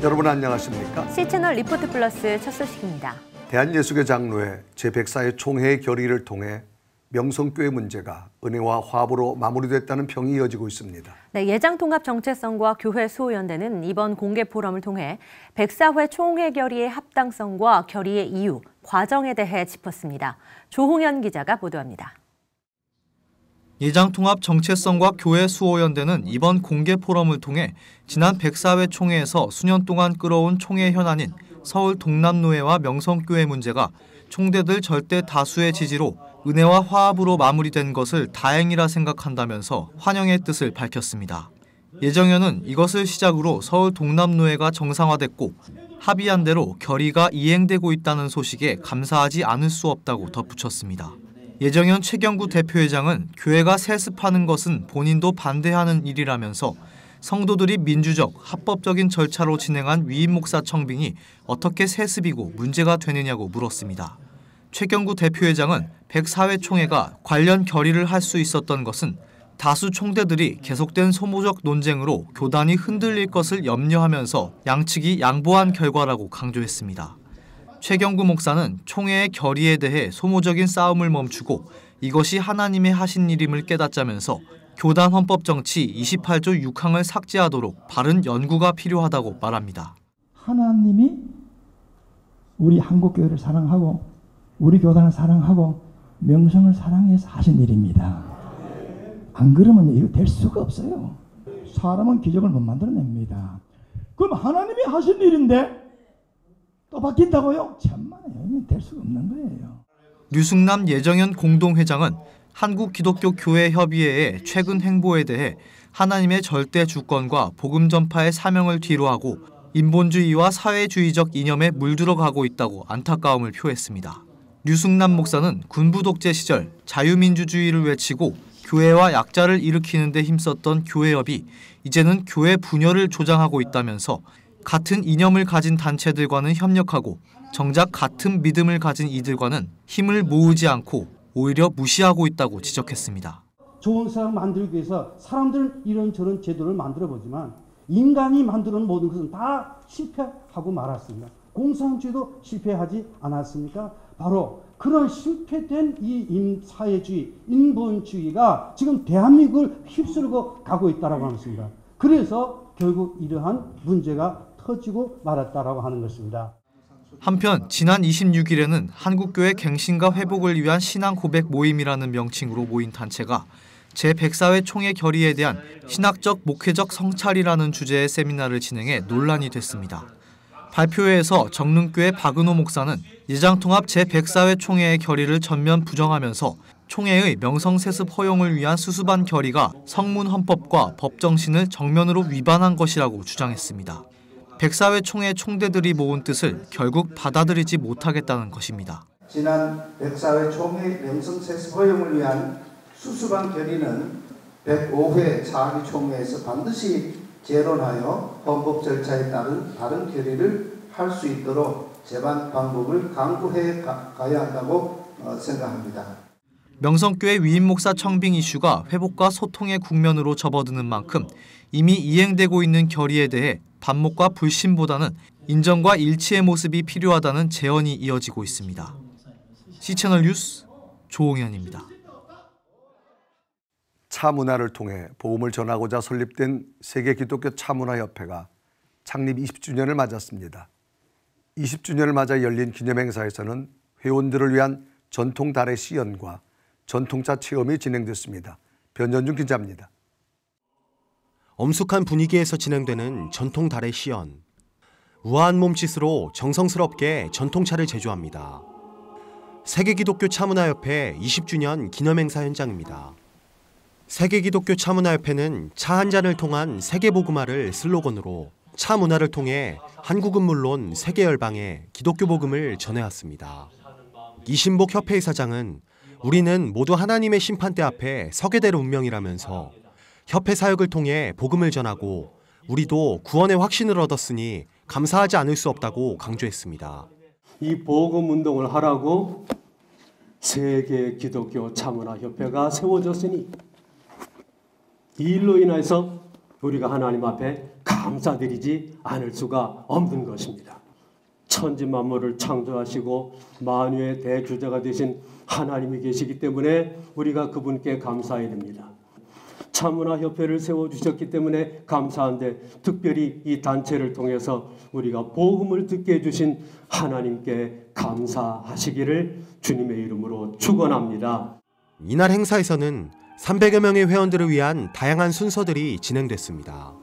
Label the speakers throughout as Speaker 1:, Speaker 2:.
Speaker 1: 여러분 안녕하십니까?
Speaker 2: C채널 리포트 플러스 첫 소식입니다.
Speaker 1: 대한예수교 장로회 제104회 총회의 결의를 통해 명성교회 문제가 은혜와 화합으로 마무리됐다는 평이 이어지고 있습니다.
Speaker 2: 네, 예장통합 정체성과 교회 수호연대는 이번 공개 포럼을 통해 104회 총회 결의의 합당성과 결의의 이유, 과정에 대해 짚었습니다. 조홍현 기자가 보도합니다.
Speaker 3: 예장통합 정체성과 교회 수호연대는 이번 공개 포럼을 통해 지난 104회 총회에서 수년 동안 끌어온 총회 현안인 서울 동남노회와 명성교회 문제가 총대들 절대 다수의 지지로 은혜와 화합으로 마무리된 것을 다행이라 생각한다면서 환영의 뜻을 밝혔습니다. 예정연은 이것을 시작으로 서울 동남노회가 정상화됐고 합의한 대로 결의가 이행되고 있다는 소식에 감사하지 않을 수 없다고 덧붙였습니다. 예정연 최경구 대표회장은 교회가 세습하는 것은 본인도 반대하는 일이라면서 성도들이 민주적, 합법적인 절차로 진행한 위임 목사 청빙이 어떻게 세습이고 문제가 되느냐고 물었습니다. 최경구 대표회장은 104회 총회가 관련 결의를 할 수 있었던 것은 다수 총대들이 계속된 소모적 논쟁으로 교단이 흔들릴 것을 염려하면서 양측이 양보한 결과라고 강조했습니다. 최경구 목사는 총회의 결의에 대해 소모적인 싸움을 멈추고 이것이 하나님의 하신 일임을 깨닫자면서 교단 헌법 정치 28조 6항을 삭제하도록 바른 연구가 필요하다고 말합니다.
Speaker 4: 하나님이 우리 한국교회를 사랑하고 우리 교단을 사랑하고 명성을 사랑해서 하신 일입니다. 안 그러면 이거 될 수가 없어요. 사람은 기적을 못 만들어냅니다. 그럼 하나님이 하신 일인데 또 바뀐다고요? 참만해요. 될 수가 없는 거예요.
Speaker 3: 류승남 예정연 공동회장은 한국기독교교회협의회의 최근 행보에 대해 하나님의 절대 주권과 복음 전파의 사명을 뒤로하고 인본주의와 사회주의적 이념에 물들어가고 있다고 안타까움을 표했습니다. 류승남 목사는 군부 독재 시절 자유민주주의를 외치고 교회와 약자를 일으키는 데 힘썼던 교회협이 이제는 교회 분열을 조장하고 있다면서 같은 이념을 가진 단체들과는 협력하고 정작 같은 믿음을 가진 이들과는 힘을 모으지 않고 오히려 무시하고 있다고 지적했습니다.
Speaker 5: 좋은 세상 만들기 위해서 사람들은 이런저런 제도를 만들어보지만 인간이 만드는 모든 것은 다 실패하고 말았습니다. 공산주의도 실패하지 않았습니까? 바로 그런 실패된 이 사회주의, 인본주의가 지금 대한민국을 휩쓸고 가고 있다고 하는 것입니다. 그래서 결국 이러한 문제가 터지고 말았다라고 하는 것입니다.
Speaker 3: 한편 지난 26일에는 한국교회 갱신과 회복을 위한 신앙 고백 모임이라는 명칭으로 모인 단체가 제104회 총회 결의에 대한 신학적 목회적 성찰이라는 주제의 세미나를 진행해 논란이 됐습니다. 발표회에서 정릉교회 박은호 목사는 예장통합 제104회 총회의 결의를 전면 부정하면서 총회의 명성세습 허용을 위한 수습안 결의가 성문헌법과 법정신을 정면으로 위반한 것이라고 주장했습니다. 104회 총회 총대들이 모은 뜻을 결국 받아들이지 못하겠다는 것입니다.
Speaker 6: 지난 104회 총회 명성세습 허용을 위한 수습안 결의는 105회 차기 총회에서 반드시 재론하여 헌법 절차에 따른 다른 결의를 할 수 있도록 재반 방법을 강구해 가야 한다고 생각합니다.
Speaker 3: 명성교회 위임 목사 청빙 이슈가 회복과 소통의 국면으로 접어드는 만큼 이미 이행되고 있는 결의에 대해 반목과 불신보다는 인정과 일치의 모습이 필요하다는 제언이 이어지고 있습니다. C채널 뉴스 조홍현입니다.
Speaker 1: 차문화를 통해 복음을 전하고자 설립된 세계기독교 차문화협회가 창립 20주년을 맞았습니다. 20주년을 맞아 열린 기념행사에서는 회원들을 위한 전통 달의 시연과 전통차 체험이 진행됐습니다. 변전중 기자입니다.
Speaker 7: 엄숙한 분위기에서 진행되는 전통 달의 시연. 우아한 몸짓으로 정성스럽게 전통차를 제조합니다. 세계기독교 차문화협회 20주년 기념행사 현장입니다. 세계기독교 차문화협회는 차 한 잔을 통한 세계복음화를 슬로건으로 차 문화를 통해 한국은 물론 세계 열방에 기독교 복음을 전해왔습니다. 이신복 협회 이사장은 우리는 모두 하나님의 심판대 앞에 서게 될 운명이라면서 협회 사역을 통해 복음을 전하고 우리도 구원의 확신을 얻었으니 감사하지 않을 수 없다고 강조했습니다.
Speaker 8: 이 복음 운동을 하라고 세계 기독교 차문화 협회가 세워졌으니 이 일로 인해서 우리가 하나님 앞에 감사드리지 않을 수가 없는 것입니다. 천지 만물을 창조하시고 만유의 대주자가 되신 하나님이 계시기 때문에 우리가 그분께 감사해야 됩니다. 차문화협회를 세워주셨기 때문에 감사한데 특별히 이 단체를 통해서 우리가 복음을 듣게 해주신 하나님께 감사하시기를 주님의 이름으로 축원합니다.
Speaker 7: 이날 행사에서는 300여 명의 회원들을 위한 다양한 순서들이 진행됐습니다.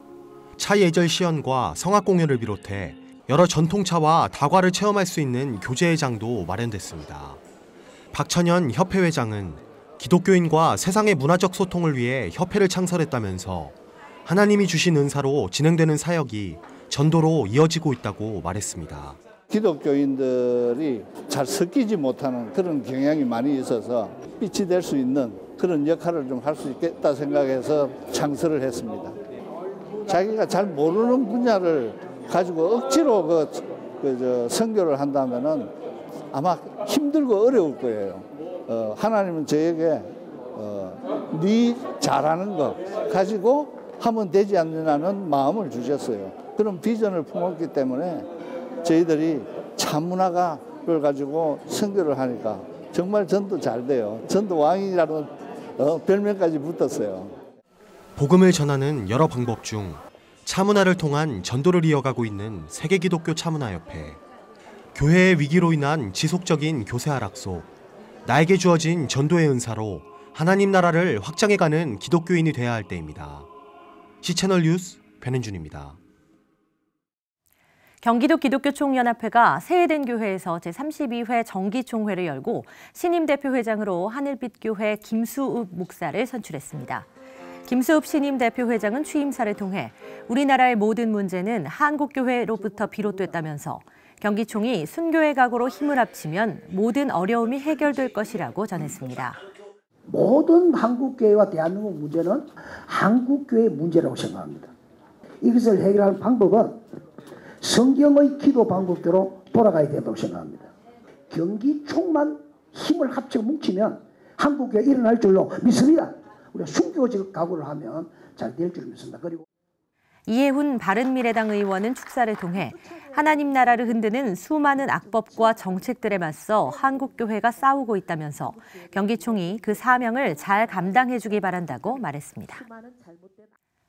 Speaker 7: 차 예절 시연과 성악 공연을 비롯해 여러 전통차와 다과를 체험할 수 있는 교제회장도 마련됐습니다. 박천현 협회회장은 기독교인과 세상의 문화적 소통을 위해 협회를 창설했다면서 하나님이 주신 은사로 진행되는 사역이 전도로 이어지고 있다고 말했습니다.
Speaker 9: 기독교인들이 잘 섞이지 못하는 그런 경향이 많이 있어서 빛이 될 수 있는 그런 역할을 좀 할 수 있겠다 생각해서 창설을 했습니다. 자기가 잘 모르는 분야를 가지고 억지로 선교를 한다면은 아마 힘들고 어려울 거예요. 하나님은 저에게 네 잘하는 거 가지고 하면 되지 않느냐는 마음을 주셨어요. 그런 비전을 품었기 때문에 저희들이 차문화가를 가지고 선교를 하니까 정말 전도 잘 돼요. 전도 왕이라는 별명까지 붙었어요.
Speaker 7: 복음을 전하는 여러 방법 중 차문화를 통한 전도를 이어가고 있는 세계기독교 차문화협회. 교회의 위기로 인한 지속적인 교세 하락 속 나에게 주어진 전도의 은사로 하나님 나라를 확장해가는 기독교인이 돼야 할 때입니다. C채널 뉴스 변현준입니다.
Speaker 2: 경기도 기독교총연합회가 새해된 교회에서 제32회 정기총회를 열고 신임 대표회장으로 하늘빛교회 김수읍 목사를 선출했습니다. 김수읍 신임 대표회장은 취임사를 통해 우리나라의 모든 문제는 한국교회로부터 비롯됐다면서 경기총이 순교의 각오로 힘을 합치면 모든 어려움이 해결될 것이라고 전했습니다.
Speaker 10: 모든 한국교회와 대한민국 문제는 한국교회의 문제라고 생각합니다. 이것을 해결하는 방법은 성경의 기도 방법대로 돌아가야 된다고 생각합니다. 경기총만 힘을 합쳐 뭉치면 한국교회가 일어날 줄로 믿습니다. 우리가 순교적 각오를 하면 잘 될 줄 믿습니다. 그리고
Speaker 2: 이해훈 바른미래당 의원은 축사를 통해 하나님 나라를 흔드는 수많은 악법과 정책들에 맞서 한국교회가 싸우고 있다면서 경기총이 그 사명을 잘 감당해주기 바란다고 말했습니다.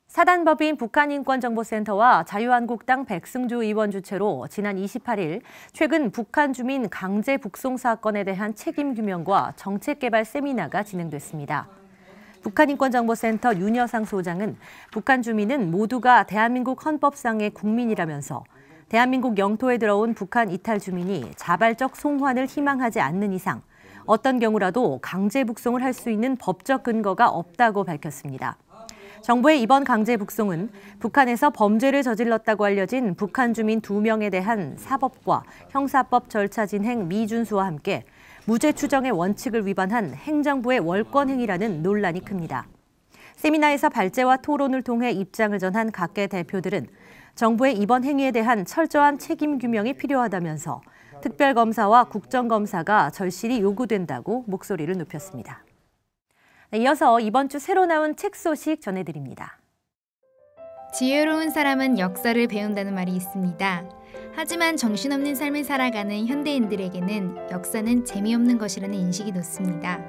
Speaker 2: 사단법인 북한인권정보센터와 자유한국당 백승주 의원 주최로 지난 28일 최근 북한 주민 강제 북송 사건에 대한 책임 규명과 정책 개발 세미나가 진행됐습니다. 북한인권정보센터 윤여상 소장은 북한 주민은 모두가 대한민국 헌법상의 국민이라면서 대한민국 영토에 들어온 북한 이탈 주민이 자발적 송환을 희망하지 않는 이상 어떤 경우라도 강제 북송을 할 수 있는 법적 근거가 없다고 밝혔습니다. 정부의 이번 강제 북송은 북한에서 범죄를 저질렀다고 알려진 북한 주민 2명에 대한 사법과 형사법 절차 진행 미준수와 함께 무죄 추정의 원칙을 위반한 행정부의 월권 행위라는 논란이 큽니다. 세미나에서 발제와 토론을 통해 입장을 전한 각계 대표들은 정부의 이번 행위에 대한 철저한 책임 규명이 필요하다면서 특별검사와 국정검사가 절실히 요구된다고 목소리를 높였습니다. 이어서 이번 주 새로 나온 책 소식 전해드립니다.
Speaker 11: 지혜로운 사람은 역사를 배운다는 말이 있습니다. 하지만 정신없는 삶을 살아가는 현대인들에게는 역사는 재미없는 것이라는 인식이 높습니다.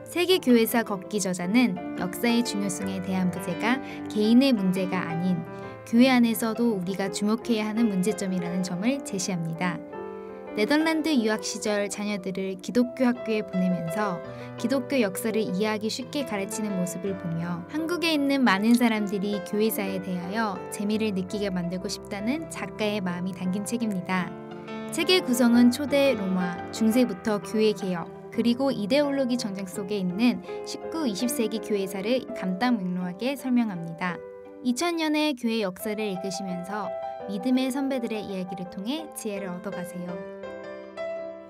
Speaker 11: 세계 교회사 걷기 저자는 역사의 중요성에 대한 부재가 개인의 문제가 아닌 교회 안에서도 우리가 주목해야 하는 문제점이라는 점을 제시합니다. 네덜란드 유학 시절 자녀들을 기독교 학교에 보내면서 기독교 역사를 이해하기 쉽게 가르치는 모습을 보며 한국에 있는 많은 사람들이 교회사에 대하여 재미를 느끼게 만들고 싶다는 작가의 마음이 담긴 책입니다. 책의 구성은 초대 로마, 중세부터 교회 개혁, 그리고 이데올로기 전쟁 속에 있는 19, 20세기 교회사를 간단명료하게 설명합니다. 2000년의 교회 역사를 읽으시면서 믿음의 선배들의 이야기를 통해 지혜를 얻어가세요.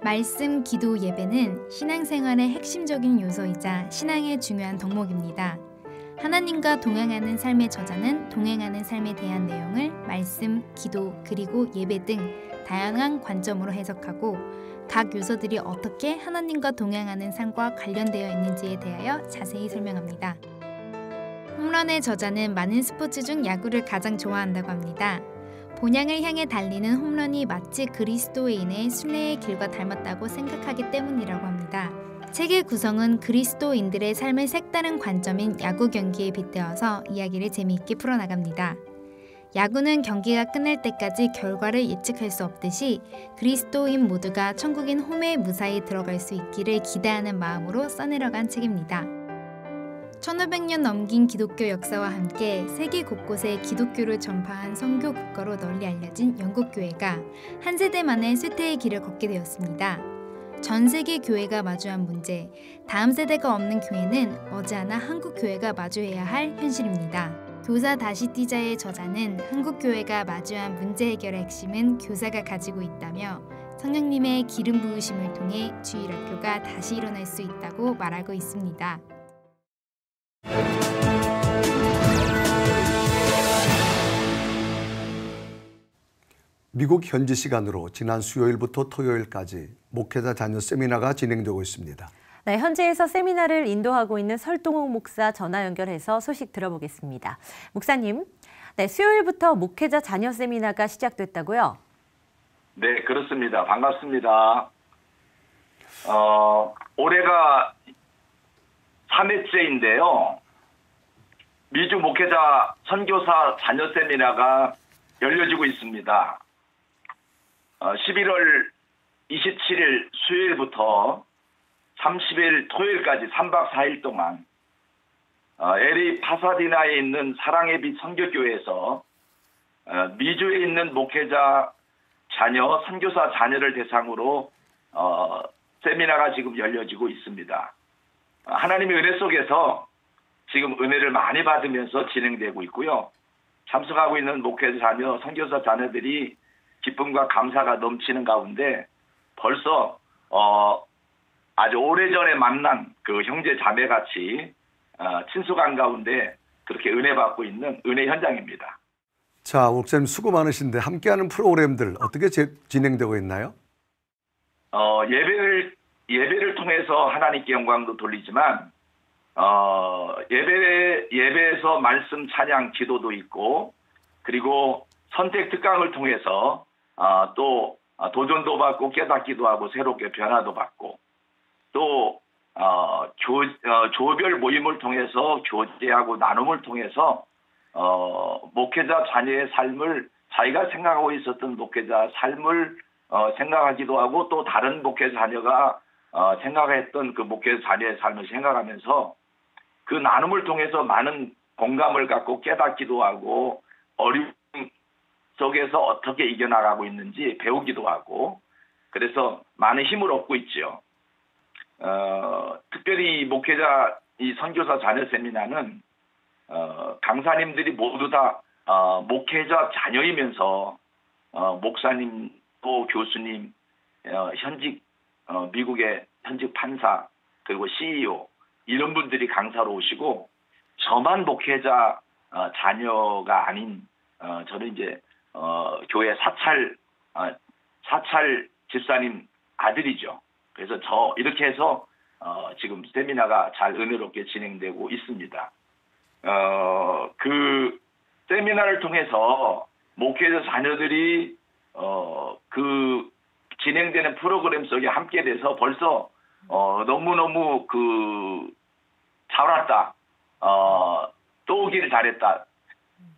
Speaker 11: 말씀, 기도, 예배는 신앙생활의 핵심적인 요소이자 신앙의 중요한 덕목입니다. 하나님과 동행하는 삶의 저자는 동행하는 삶에 대한 내용을 말씀, 기도, 그리고 예배 등 다양한 관점으로 해석하고 각 요소들이 어떻게 하나님과 동행하는 삶과 관련되어 있는지에 대하여 자세히 설명합니다. 홈런의 저자는 많은 스포츠 중 야구를 가장 좋아한다고 합니다. 본향을 향해 달리는 홈런이 마치 그리스도인의 순례의 길과 닮았다고 생각하기 때문이라고 합니다. 책의 구성은 그리스도인들의 삶의 색다른 관점인 야구 경기에 빗대어서 이야기를 재미있게 풀어나갑니다. 야구는 경기가 끝날 때까지 결과를 예측할 수 없듯이 그리스도인 모두가 천국인 홈에 무사히 들어갈 수 있기를 기대하는 마음으로 써내려간 책입니다. 1500년 넘긴 기독교 역사와 함께 세계 곳곳에 기독교를 전파한 선교 국가로 널리 알려진 영국교회가 한 세대 만에 쇠퇴의 길을 걷게 되었습니다. 전 세계 교회가 마주한 문제, 다음 세대가 없는 교회는 머지않아 한국 교회가 마주해야 할 현실입니다. 교사 다시 뛰자의 저자는 한국 교회가 마주한 문제 해결의 핵심은 교사가 가지고 있다며 성령님의 기름 부으심을 통해 주일학교가 다시 일어날 수 있다고 말하고 있습니다.
Speaker 1: 미국 현지 시간으로 지난 수요일부터 토요일까지 목회자 자녀 세미나가 진행되고 있습니다.
Speaker 2: 네, 현지에서 세미나를 인도하고 있는 설동욱 목사 전화 연결해서 소식 들어보겠습니다. 목사님, 네, 수요일부터 목회자 자녀 세미나가 시작됐다고요?
Speaker 12: 네, 그렇습니다. 반갑습니다. 올해가 3회째인데요. 미주 목회자 선교사 자녀 세미나가 열려지고 있습니다. 11월 27일 수요일부터 30일 토요일까지 3박 4일 동안 LA 파사디나에 있는 사랑의 빛 선교교회에서 미주에 있는 목회자 자녀, 선교사 자녀를 대상으로 세미나가 지금 열려지고 있습니다. 하나님의 은혜 속에서 지금 은혜를 많이 받으면서 진행되고 있고요. 참석하고 있는 목회자 자녀, 선교사 자녀들이 기쁨과 감사가 넘치는 가운데 벌써 아주 오래전에 만난 그 형제 자매같이 친숙한 가운데 그렇게 은혜 받고 있는 은혜 현장입니다.
Speaker 1: 자, 목사님 수고 많으신데 함께하는 프로그램들 어떻게 진행되고 있나요? 예배를 통해서 하나님께 영광도 돌리지만 예배에서 말씀 찬양 기도도 있고 그리고 선택 특강을 통해서 또 도전도 받고 깨닫기도 하고 새롭게 변화도 받고 또 조별 모임을 통해서 교제하고 나눔을 통해서 목회자 자녀의 삶을 자기가 생각하고 있었던 목회자 삶을 생각하기도 하고 또 다른 목회자 자녀가 생각했던 그 목회자 자녀의 삶을 생각하면서 그 나눔을 통해서 많은 공감을 갖고 깨닫기도 하고 어려움 속에서 어떻게 이겨나가고 있는지 배우기도 하고 그래서 많은 힘을 얻고 있죠. 특별히 목회자 이 선교사 자녀 세미나는 강사님들이 모두 다 목회자 자녀이면서 목사님 또 교수님 현직 미국의 현직 판사 그리고 CEO 이런 분들이 강사로 오시고 저만 목회자 자녀가 아닌 저는 이제 교회 사찰 집사님 아들이죠. 그래서 이렇게 해서 지금 세미나가 잘 은혜롭게 진행되고 있습니다. 그 세미나를 통해서 목회자 자녀들이 그 진행되는 프로그램 속에 함께 돼서 벌써 너무너무 잘 왔다. 또 오기를 잘했다.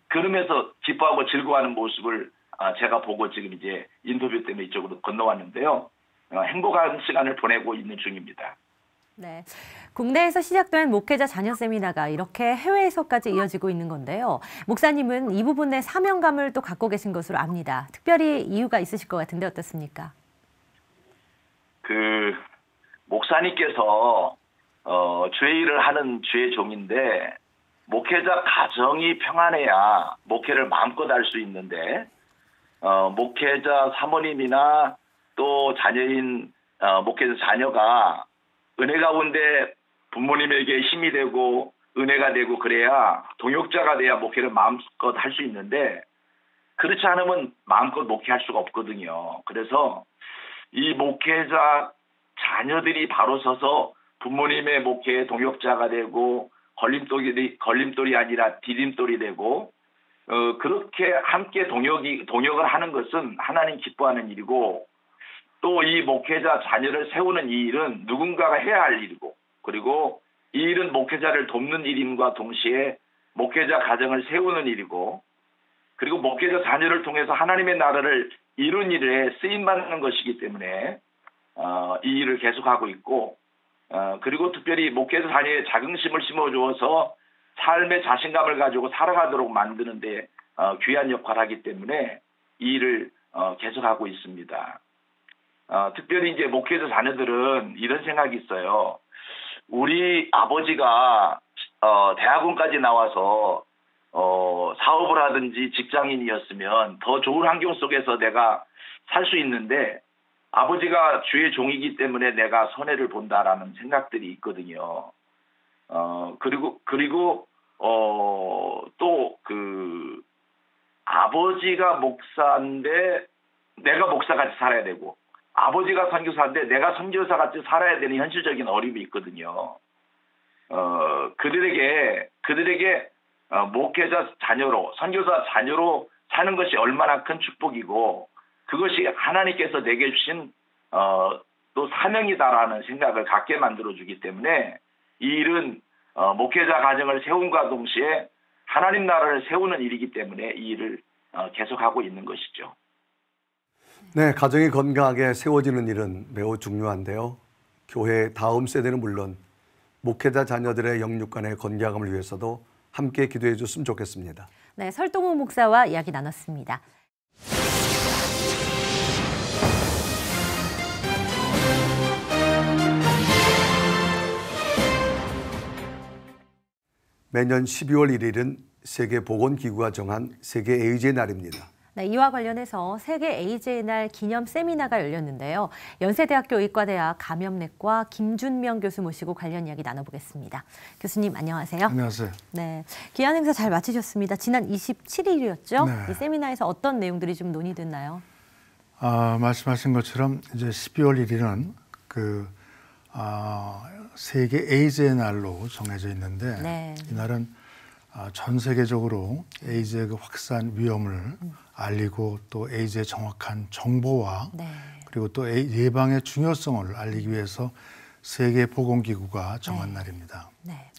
Speaker 1: 그러면서 기뻐하고 즐거워하는 모습을 제가 보고 지금 이제 인터뷰 때문에 이쪽으로 건너왔는데요. 행복한 시간을 보내고 있는 중입니다.
Speaker 2: 네, 국내에서 시작된 목회자 자녀 세미나가 이렇게 해외에서까지 이어지고 있는 건데요. 목사님은 이 부분에 사명감을 또 갖고 계신 것으로 압니다. 특별히 이유가 있으실 것 같은데 어떻습니까?
Speaker 12: 목사님께서 주의 일을 하는 주의 종인데 목회자 가정이 평안해야 목회를 마음껏 할 수 있는데 목회자 사모님이나 또 자녀인 목회자 자녀가 은혜 가운데 부모님에게 힘이 되고 은혜가 되고 그래야 동역자가 돼야 목회를 마음껏 할 수 있는데 그렇지 않으면 마음껏 목회할 수가 없거든요. 그래서 이 목회자 자녀들이 바로 서서 부모님의 목회의 동역자가 되고 걸림돌이 아니라 디딤돌이 되고 그렇게 함께 동역을 하는 것은 하나님 기뻐하는 일이고 또 이 목회자 자녀를 세우는 이 일은 누군가가 해야 할 일이고 그리고 이 일은 목회자를 돕는 일임과 동시에 목회자 가정을 세우는 일이고 그리고 목회자 자녀를 통해서 하나님의 나라를 이룬 일에 쓰임받는 것이기 때문에 이 일을 계속하고 있고 그리고 특별히 목회자 자녀의 자긍심을 심어주어서 삶의 자신감을 가지고 살아가도록 만드는 데 귀한 역할을 하기 때문에 이 일을 계속하고 있습니다. 특별히 이제 목회자 자녀들은 이런 생각이 있어요. 우리 아버지가 대학원까지 나와서 사업을 하든지 직장인이었으면 더 좋은 환경 속에서 내가 살 수 있는데 아버지가 주의 종이기 때문에 내가 손해를 본다라는 생각들이 있거든요. 그리고 또 그 아버지가 목사인데 내가 목사같이 살아야 되고 아버지가 선교사인데 내가 선교사같이 살아야 되는 현실적인 어려움이 있거든요. 그들에게 목회자 자녀로 선교사 자녀로 사는 것이 얼마나 큰 축복이고 그것이 하나님께서 내게 주신 또 사명이다라는 생각을 갖게 만들어주기 때문에 이 일은 목회자 가정을 세움과 동시에 하나님 나라를 세우는 일이기 때문에 이 일을 계속하고 있는 것이죠.
Speaker 13: 네, 가정이 건강하게 세워지는 일은 매우 중요한데요. 교회 다음 세대는 물론 목회자 자녀들의 영육간의 건강함을 위해서도 함께 기도해 줬으면 좋겠습니다.
Speaker 2: 네, 설동우 목사와 이야기 나눴습니다.
Speaker 13: 매년 12월 1일은 세계보건기구가 정한 세계 에이즈의 날입니다.
Speaker 2: 네, 이와 관련해서 세계 에이즈의 날 기념 세미나가 열렸는데요. 연세대학교 의과대학 감염내과 김준명 교수 모시고 관련 이야기 나눠보겠습니다. 교수님 안녕하세요.
Speaker 14: 안녕하세요.
Speaker 2: 네, 귀한 행사 잘 마치셨습니다. 지난 27일이었죠.
Speaker 14: 네.
Speaker 2: 이 세미나에서 어떤 내용들이 좀 논의됐나요?
Speaker 14: 말씀하신 것처럼 이제 12월 1일은 세계 에이즈의 날로 정해져 있는데
Speaker 2: 네.
Speaker 14: 이날은 전 세계적으로 에이즈의 그 확산 위험을 알리고 또 에이즈의 정확한 정보와
Speaker 2: 네.
Speaker 14: 그리고 또 예방의 중요성을 알리기 위해서 세계보건기구가 정한 날입니다.
Speaker 2: 네.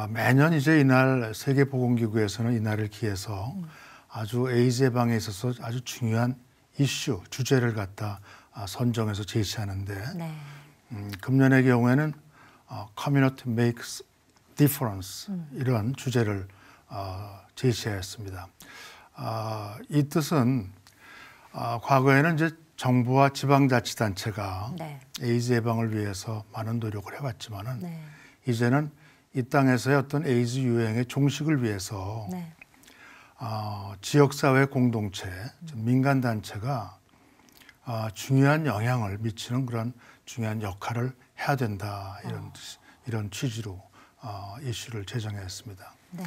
Speaker 14: 매년 이제 이날 세계보건기구에서는 이날을 기해서 아주 에이즈 예방에 있어서 아주 중요한 이슈, 주제를 갖다 선정해서 제시하는데
Speaker 2: 네.
Speaker 14: 금년의 경우에는 Community Makes Difference 이런 주제를 제시하였습니다. 이 뜻은 과거에는 이제 정부와 지방자치단체가
Speaker 2: 네.
Speaker 14: 에이즈 예방을 위해서 많은 노력을 해왔지만은
Speaker 2: 네.
Speaker 14: 이제는 이 땅에서의 어떤 에이즈 유행의 종식을 위해서
Speaker 2: 네.
Speaker 14: 지역사회 공동체, 민간단체가 중요한 영향을 미치는 그런 중요한 역할을 해야 된다 이런 취지로 이슈를 제정했습니다.
Speaker 2: 네.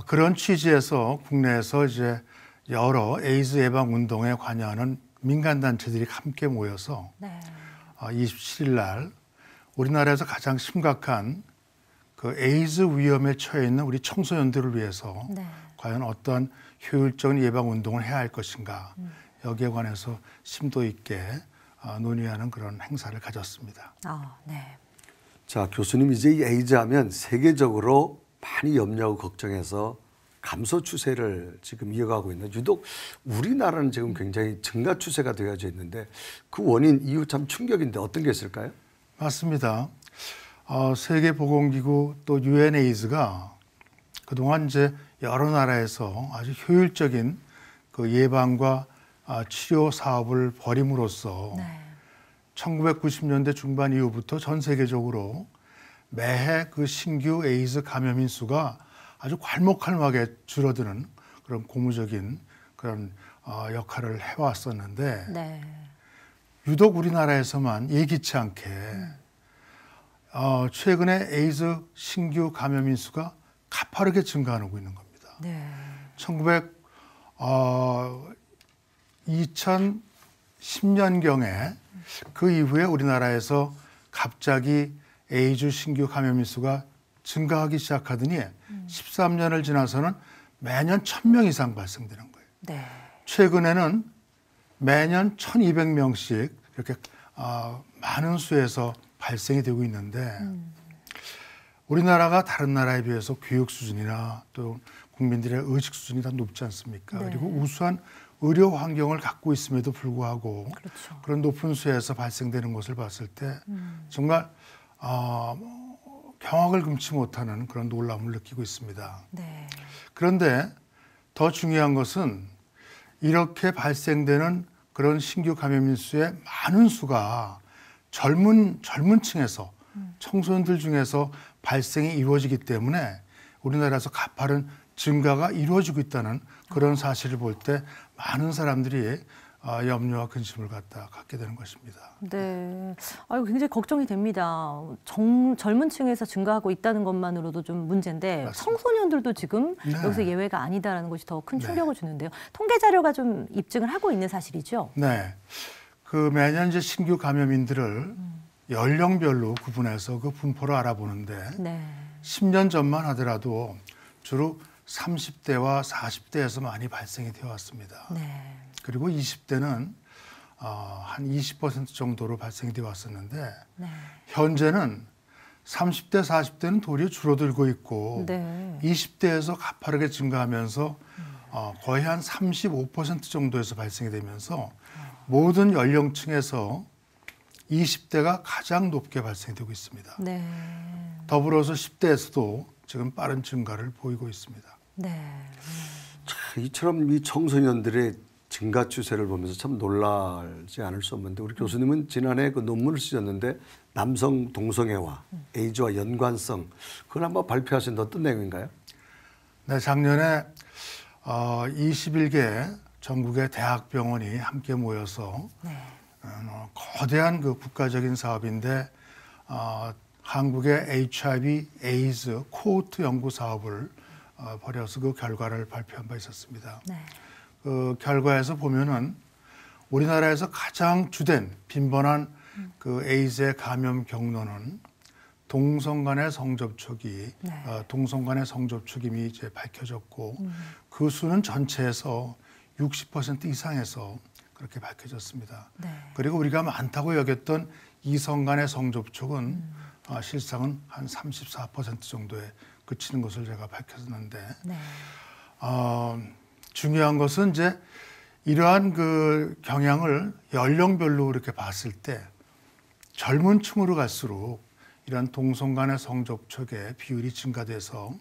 Speaker 14: 그런 취지에서 국내에서 이제 여러 에이즈 예방 운동에 관여하는 민간단체들이 함께 모여서
Speaker 2: 네.
Speaker 14: 27일 날 우리나라에서 가장 심각한 그 에이즈 위험에 처해 있는 우리 청소년들을 위해서
Speaker 2: 네.
Speaker 14: 과연 어떠한 효율적인 예방 운동을 해야 할 것인가 여기에 관해서 심도 있게 논의하는 그런 행사를 가졌습니다.
Speaker 2: 네.
Speaker 13: 자, 교수님 이제 이 에이즈 하면 세계적으로 많이 염려하고 걱정해서 감소 추세를 지금 이어가고 있는 유독 우리나라는 지금 굉장히 증가 추세가 되어져 있는데 그 원인 이유 참 충격인데 어떤 게 있을까요?
Speaker 14: 맞습니다. 세계보건기구 또 UNAIDS가 그동안 이제 여러 나라에서 아주 효율적인 그 예방과 치료 사업을 벌임으로써
Speaker 2: 네.
Speaker 14: 1990년대 중반 이후부터 전 세계적으로 매해 그 신규 에이즈 감염인 수가 아주 괄목할막하게 줄어드는 그런 고무적인 그런 역할을 해왔었는데
Speaker 2: 네.
Speaker 14: 유독 우리나라에서만 예기치 않게 최근에 에이즈 신규 감염인 수가 가파르게 증가하고 있는 겁니다.
Speaker 2: 네.
Speaker 14: 2010년경에 그 이후에 우리나라에서 갑자기 에이즈 신규 감염인 수가 증가하기 시작하더니 13년을 지나서는 매년 1000명 이상 발생되는 거예요.
Speaker 2: 네.
Speaker 14: 최근에는 매년 1200명씩 이렇게 많은 수에서 발생이 되고 있는데 우리나라가 다른 나라에 비해서 교육 수준이나 또 국민들의 의식 수준이 다 높지 않습니까?
Speaker 2: 네.
Speaker 14: 그리고 우수한 의료 환경을 갖고 있음에도 불구하고
Speaker 2: 그렇죠.
Speaker 14: 그런 높은 수에서 발생되는 것을 봤을 때 정말 경악을 금치 못하는 그런 놀라움을 느끼고 있습니다.
Speaker 2: 네.
Speaker 14: 그런데 더 중요한 것은 이렇게 발생되는 그런 신규 감염인 수의 많은 수가 젊은 층에서 청소년들 중에서 발생이 이루어지기 때문에 우리나라에서 가파른 증가가 이루어지고 있다는 그런 사실을 볼 때 많은 사람들이 염려와 근심을 갖게 되는 것입니다.
Speaker 2: 네, 굉장히 걱정이 됩니다. 젊은 층에서 증가하고 있다는 것만으로도 좀 문제인데
Speaker 14: 맞습니다.
Speaker 2: 청소년들도 지금
Speaker 14: 네.
Speaker 2: 여기서 예외가 아니다라는 것이 더 큰 충격을
Speaker 14: 네.
Speaker 2: 주는데요. 통계 자료가 좀 입증을 하고 있는 사실이죠?
Speaker 14: 네, 그 매년 이제 신규 감염인들을 연령별로 구분해서 그 분포를 알아보는데
Speaker 2: 네.
Speaker 14: 10년 전만 하더라도 주로 30대와 40대에서 많이 발생이 되어 왔습니다.
Speaker 2: 네.
Speaker 14: 그리고 20대는 한 20% 정도로 발생이 되어 왔었는데
Speaker 2: 네.
Speaker 14: 현재는 30대, 40대는 도리어 줄어들고 있고
Speaker 2: 네.
Speaker 14: 20대에서 가파르게 증가하면서 거의 한 35% 정도에서 발생이 되면서 모든 연령층에서 20대가 가장 높게 발생되고 있습니다.
Speaker 2: 네.
Speaker 14: 더불어서 10대에서도 지금 빠른 증가를 보이고 있습니다.
Speaker 2: 네.
Speaker 13: 이처럼 이 청소년들의 증가 추세를 보면서 참 놀라지 않을 수 없는데 우리 교수님은 지난해 그 논문을 쓰셨는데 남성 동성애와 에이즈와 연관성 그걸 한번 발표하신 어떤 내용인가요?
Speaker 14: 네, 작년에 21개 전국의 대학병원이 함께 모여서
Speaker 2: 네.
Speaker 14: 거대한 그 국가적인 사업인데 한국의 HIV, 에이즈 코호트 연구 사업을 벌여서 그 결과를 발표한 바 있었습니다.
Speaker 2: 네.
Speaker 14: 그 결과에서 보면은 우리나라에서 가장 주된 빈번한 그 에이즈의 감염 경로는 동성 간의 성접촉이 동성 간의 성접촉임이 이제 밝혀졌고 그 수는 전체에서 60% 이상에서 그렇게 밝혀졌습니다.
Speaker 2: 네.
Speaker 14: 그리고 우리가 많다고 여겼던 이성 간의 성접촉은 실상은 한 34% 정도에 그치는 것을 제가 밝혔는데
Speaker 2: 네.
Speaker 14: 중요한 것은 이제 이러한 그 경향을 연령별로 이렇게 봤을 때 젊은 층으로 갈수록 이러한 동성 간의 성접촉의 비율이 증가돼서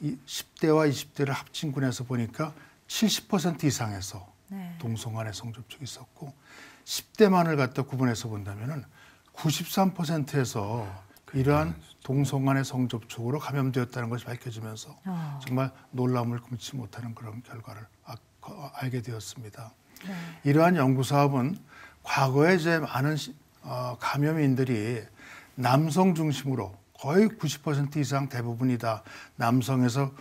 Speaker 14: 10대와 20대를 합친 군에서 보니까 70% 이상에서
Speaker 2: 네.
Speaker 14: 동성 간의 성접촉이 있었고 10대만을 갖다 구분해서 본다면은 93%에서 이러한 동성 간의 성접촉으로 감염되었다는 것이 밝혀지면서 정말 놀라움을 금치 못하는 그런 결과를 알게 되었습니다.
Speaker 2: 네.
Speaker 14: 이러한 연구 사업은 과거에 이제 많은 감염인들이 남성 중심으로 거의 90% 이상 대부분이 다 남성에서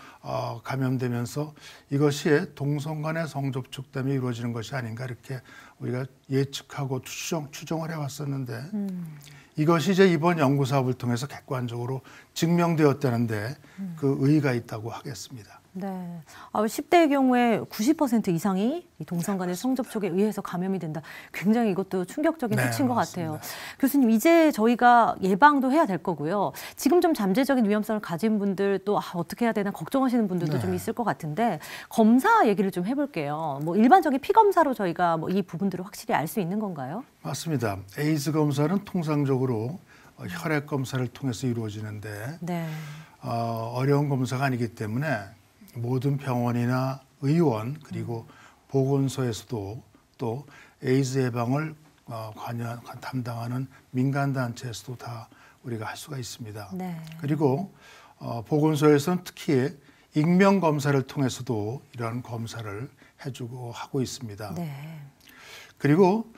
Speaker 14: 감염되면서 이것이 동성 간의 성접촉 때문에 이루어지는 것이 아닌가 이렇게 우리가 예측하고 추정을 해왔었는데 이것이 이제 이번 연구 사업을 통해서 객관적으로 증명되었다는데 그 의의가 있다고 하겠습니다.
Speaker 2: 네. 10대의 경우에 90% 이상이 이 동성 간의 성접촉에 의해서 감염이 된다. 굉장히 이것도 충격적인 수치인 것 같아요. 교수님, 이제 저희가 예방도 해야 될 거고요. 지금 좀 잠재적인 위험성을 가진 분들 또 어떻게 해야 되나 걱정하시는 분들도 좀 있을 것 같은데 검사 얘기를 좀 해볼게요. 뭐 일반적인 피 검사로 저희가 뭐 이 부분들을 확실히 알 수 있는 건가요?
Speaker 14: 맞습니다. 에이즈 검사는 통상적으로 혈액 검사를 통해서 이루어지는데
Speaker 2: 네.
Speaker 14: 어려운 검사가 아니기 때문에 모든 병원이나 의원 그리고 보건소에서도 또 에이즈 예방을 담당하는 민간단체에서도 다 우리가 할 수가 있습니다.
Speaker 2: 네.
Speaker 14: 그리고 보건소에서는 특히 익명 검사를 통해서도 이러한 검사를 해주고 하고 있습니다.
Speaker 2: 네.
Speaker 14: 그리고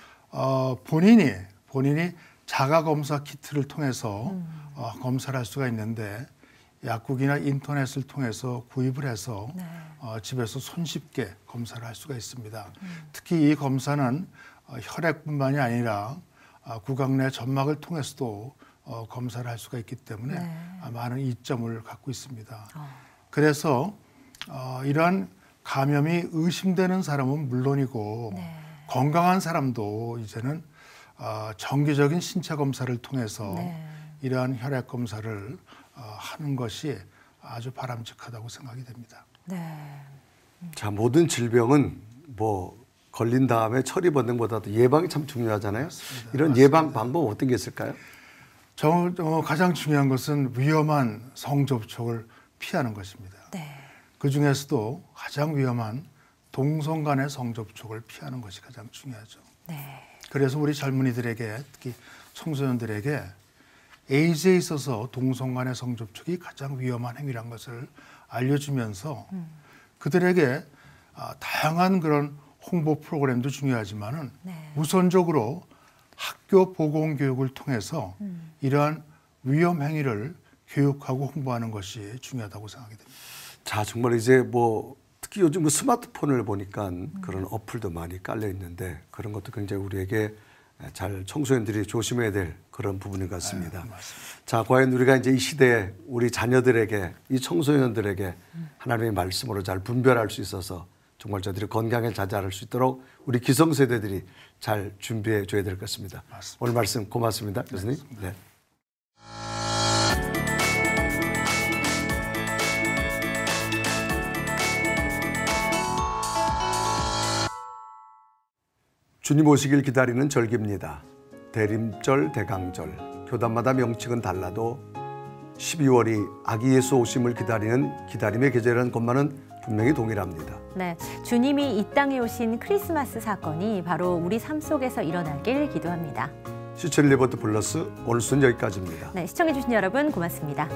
Speaker 14: 본인이 자가 검사 키트를 통해서 검사를 할 수가 있는데 약국이나 인터넷을 통해서 구입을 해서 집에서 손쉽게 검사를 할 수가 있습니다. 특히 이 검사는 혈액뿐만이 아니라 구강 내 점막을 통해서도 검사를 할 수가 있기 때문에 많은 이점을 갖고 있습니다. 그래서 이러한 감염이 의심되는 사람은 물론이고 건강한 사람도 이제는 정기적인 신체 검사를 통해서 이러한 혈액 검사를 하는 것이 아주 바람직하다고 생각이 됩니다.
Speaker 13: 자, 모든 질병은 뭐 걸린 다음에 처리 받는 것보다도 예방이 참 중요하잖아요.
Speaker 14: 맞습니다.
Speaker 13: 이런
Speaker 14: 맞습니다.
Speaker 13: 예방 방법 어떤 게 있을까요?
Speaker 14: 가장 중요한 것은 위험한 성접촉을 피하는 것입니다. 그 중에서도 가장 위험한 동성 간의 성접촉을 피하는 것이 가장 중요하죠. 그래서 우리 젊은이들에게, 특히 청소년들에게 에이즈에 있어서 동성 간의 성접촉이 가장 위험한 행위라는 것을 알려주면서 그들에게 다양한 그런 홍보 프로그램도 중요하지만은 우선적으로 학교 보건교육을 통해서 이러한 위험 행위를 교육하고 홍보하는 것이 중요하다고 생각이 됩니다.
Speaker 13: 자, 정말 이제 뭐 특히 요즘 뭐 스마트폰을 보니까 그런 어플도 많이 깔려 있는데 그런 것도 굉장히 우리에게 잘 청소년들이 조심해야 될 그런 부분인 것 같습니다. 자, 과연 우리가 이제 이 시대에 우리 자녀들에게, 이 청소년들에게 하나님의 말씀으로 잘 분별할 수 있어서 정말 저들이 건강에 자잘할 수 있도록 우리 기성세대들이 잘 준비해 줘야 될 것 같습니다. 맞습니다. 오늘 말씀 고맙습니다, 교수님. 네. 주님 오시길 기다리는 절기입니다. 대림절, 대강절, 교단마다 명칭은 달라도 12월이 아기 예수 오심을 기다리는 기다림의 계절이라는 것만은 분명히 동일합니다.
Speaker 2: 네, 주님이 이 땅에 오신 크리스마스 사건이 바로 우리 삶 속에서 일어나길 기도합니다.
Speaker 13: 시청 리포트 플러스 오늘 순 여기까지입니다.
Speaker 2: 네, 시청해주신 여러분 고맙습니다.